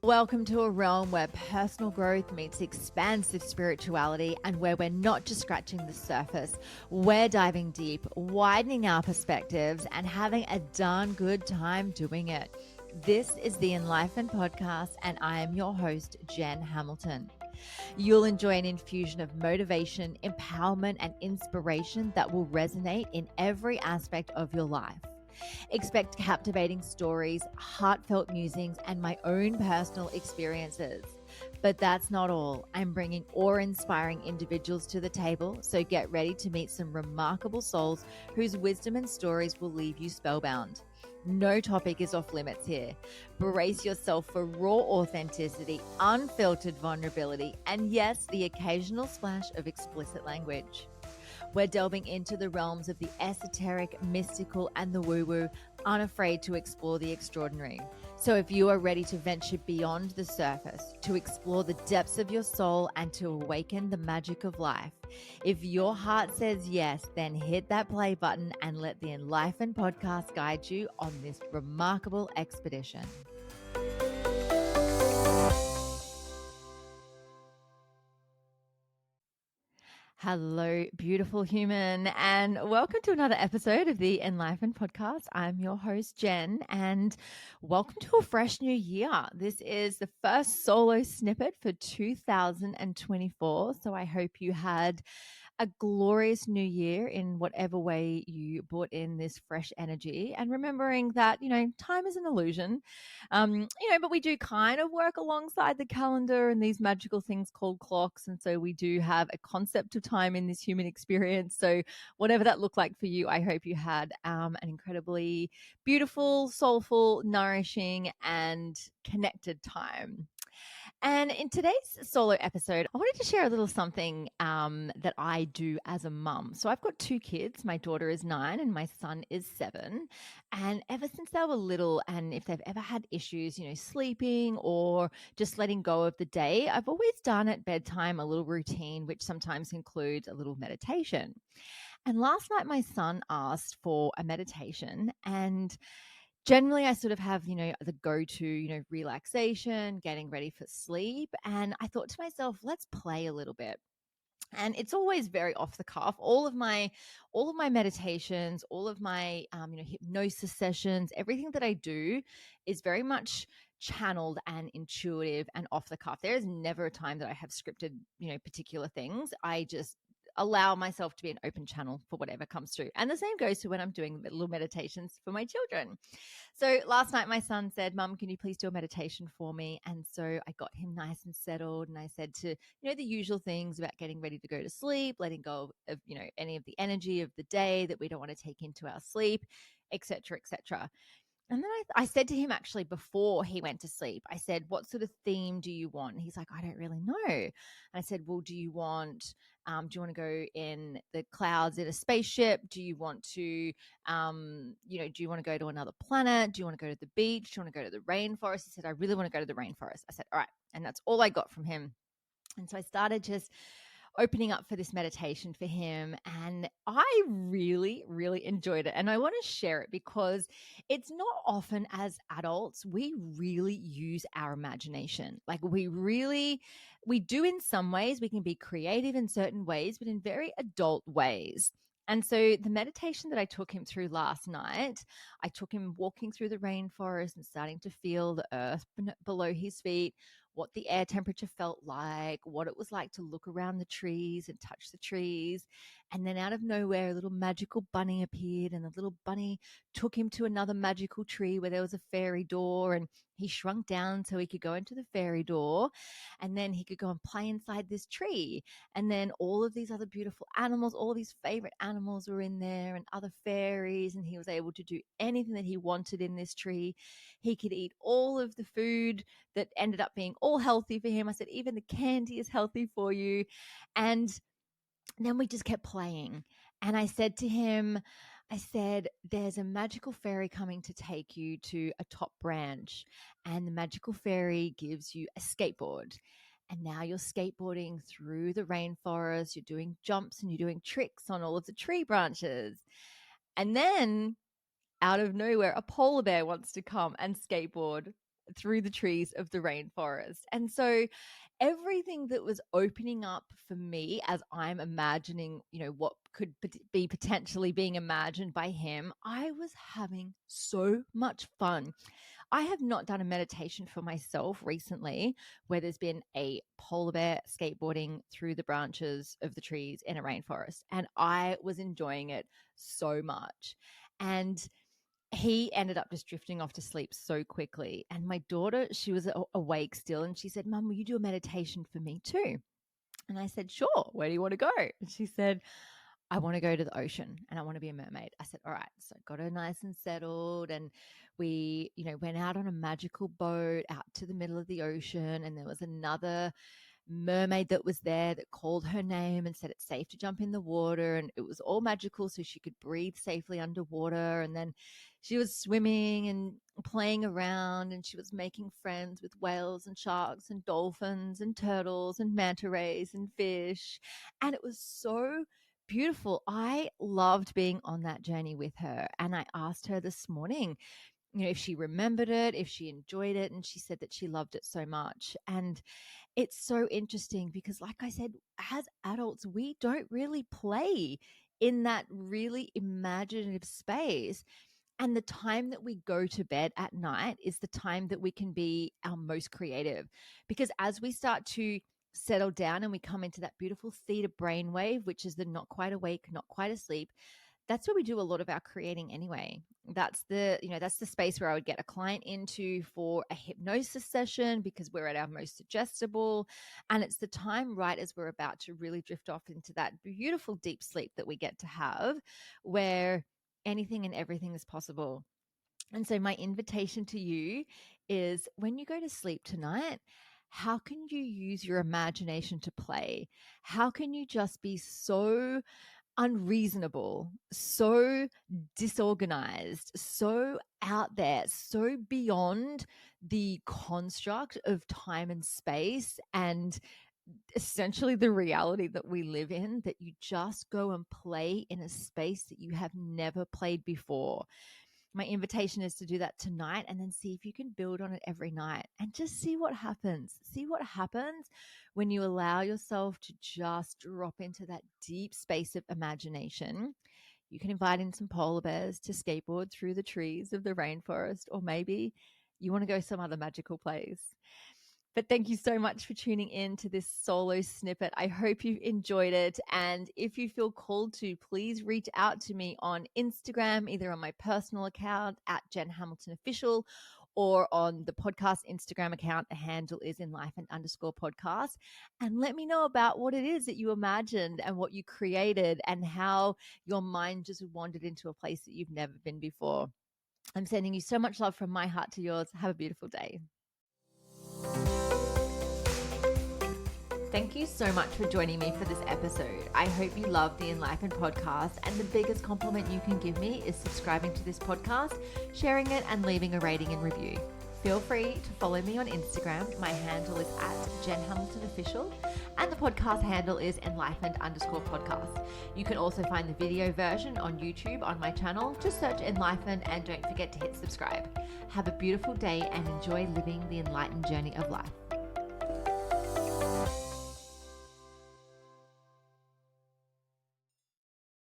Welcome to a realm where personal growth meets expansive spirituality and where we're not just scratching the surface. We're diving deep, widening our perspectives, and having a darn good time doing it. This is the Enlightened Podcast, and I am your host, Jen Hamilton. You'll enjoy an infusion of motivation, empowerment, and inspiration that will resonate in every aspect of your life. Expect captivating stories, heartfelt musings, and my own personal experiences. But that's not all. I'm bringing awe-inspiring individuals to the table, so get ready to meet some remarkable souls whose wisdom and stories will leave you spellbound. No topic is off limits here. Brace yourself for raw authenticity, unfiltered vulnerability, and yes, the occasional splash of explicit language. We're delving into the realms of the esoteric, mystical, and the woo-woo, unafraid to explore the extraordinary. So if you are ready to venture beyond the surface, to explore the depths of your soul, and to awaken the magic of life, if your heart says yes, then hit that play button and let the Enlightened Podcast guide you on this remarkable expedition. Hello, beautiful human, and welcome to another episode of the Enlightened Podcast. I'm your host, Jen, and welcome to a fresh new year. This is the first Soul'o Snippet for 2024, so I hope you had a glorious new year in whatever way you brought in this fresh energy, and remembering that, time is an illusion, but we do kind of work alongside the calendar and these magical things called clocks. And so we do have a concept of time in this human experience. So whatever that looked like for you, I hope you had an incredibly beautiful, soulful, nourishing, and connected time. And in today's solo episode, I wanted to share a little something that I do as a mum. So I've got two kids. My daughter is 9 and my son is 7. And ever since they were little, and if they've ever had issues, sleeping or just letting go of the day, I've always done at bedtime a little routine, which sometimes includes a little meditation. And last night, my son asked for a meditation, and generally, I sort of have, the go-to, relaxation, getting ready for sleep. And I thought to myself, let's play a little bit. And it's always very off the cuff. All of my meditations, all of my, hypnosis sessions, everything that I do is very much channeled and intuitive and off the cuff. There is never a time that I have scripted, particular things. I just allow myself to be an open channel for whatever comes through. And the same goes to when I'm doing little meditations for my children. So last night, my son said, "Mum, can you please do a meditation for me?" And so I got him nice and settled. And I said to, the usual things about getting ready to go to sleep, letting go of, any of the energy of the day that we don't want to take into our sleep, et cetera, et cetera. And then I said to him, actually, before he went to sleep, I said, "What sort of theme do you want?" And he's like, "I don't really know." And I said, "Well, do you want to go in the clouds in a spaceship? Do you want to, do you want to go to another planet? Do you want to go to the beach? Do you want to go to the rainforest?" He said, "I really want to go to the rainforest." I said, "All right." And that's all I got from him. And so I started just opening up for this meditation for him. And I really, really enjoyed it. And I want to share it because it's not often as adults, we really use our imagination. Like we do in some ways, we can be creative in certain ways, but in very adult ways. And so the meditation that I took him through last night, I took him walking through the rainforest and starting to feel the earth below his feet, what the air temperature felt like, what it was like to look around the trees and touch the trees. And then out of nowhere, a little magical bunny appeared, and the little bunny took him to another magical tree where there was a fairy door, and he shrunk down so he could go into the fairy door, and then he could go and play inside this tree. And then all of these other beautiful animals, all of his favorite animals were in there, and other fairies, and he was able to do anything that he wanted in this tree. He could eat all of the food that ended up being all healthy for him. I said, even the candy is healthy for you. And then we just kept playing. And I said to him, "There's a magical fairy coming to take you to a top branch. And the magical fairy gives you a skateboard. And now you're skateboarding through the rainforest. You're doing jumps and you're doing tricks on all of the tree branches. And then out of nowhere, a polar bear wants to come and skateboard through the trees of the rainforest. And so everything that was opening up for me as I'm imagining, what could be potentially being imagined by him, I was having so much fun. I have not done a meditation for myself recently where there's been a polar bear skateboarding through the branches of the trees in a rainforest. And I was enjoying it so much. And he ended up just drifting off to sleep so quickly. And my daughter, she was awake still. And she said, Mum, will you do a meditation for me too? And I said, sure. Where do you want to go? And she said, I want to go to the ocean and I want to be a mermaid. I said, all right. So I got her nice and settled, and we, went out on a magical boat out to the middle of the ocean. And there was another mermaid that was there that called her name and said it's safe to jump in the water, and it was all magical so she could breathe safely underwater. And then she was swimming and playing around, and she was making friends with whales and sharks and dolphins and turtles and manta rays and fish, and it was so beautiful. I loved being on that journey with her, and I asked her this morning, if she remembered it, if she enjoyed it, and she said that she loved it so much. And it's so interesting because, like I said, as adults, we don't really play in that really imaginative space. And the time that we go to bed at night is the time that we can be our most creative. Because as we start to settle down and we come into that beautiful theta brainwave, which is the not quite awake, not quite asleep, that's where we do a lot of our creating anyway. That's the space where I would get a client into for a hypnosis session because we're at our most suggestible. And it's the time right as we're about to really drift off into that beautiful deep sleep that we get to have, where anything and everything is possible. And so my invitation to you is, when you go to sleep tonight, how can you use your imagination to play? How can you just be so unreasonable, so disorganized, so out there, so beyond the construct of time and space and essentially the reality that we live in, that you just go and play in a space that you have never played before? My invitation is to do that tonight, and then see if you can build on it every night and just see what happens. See what happens when you allow yourself to just drop into that deep space of imagination. You can invite in some polar bears to skateboard through the trees of the rainforest, or maybe you want to go some other magical place. But thank you so much for tuning in to this Soul'o Snippet. I hope you've enjoyed it. And if you feel called to, please reach out to me on Instagram, either on my personal account at Jen Hamilton Official, or on the podcast Instagram account. The handle is _podcast. And let me know about what it is that you imagined and what you created and how your mind just wandered into a place that you've never been before. I'm sending you so much love from my heart to yours. Have a beautiful day. Thank you so much for joining me for this episode. I hope you love the Enlightened podcast, and the biggest compliment you can give me is subscribing to this podcast, sharing it, and leaving a rating and review. Feel free to follow me on Instagram. My handle is at Jen Hamilton Official, and the podcast handle is enlightened_podcast. You can also find the video version on YouTube on my channel. Just search Enlightened, and don't forget to hit subscribe. Have a beautiful day and enjoy living the enlightened journey of life.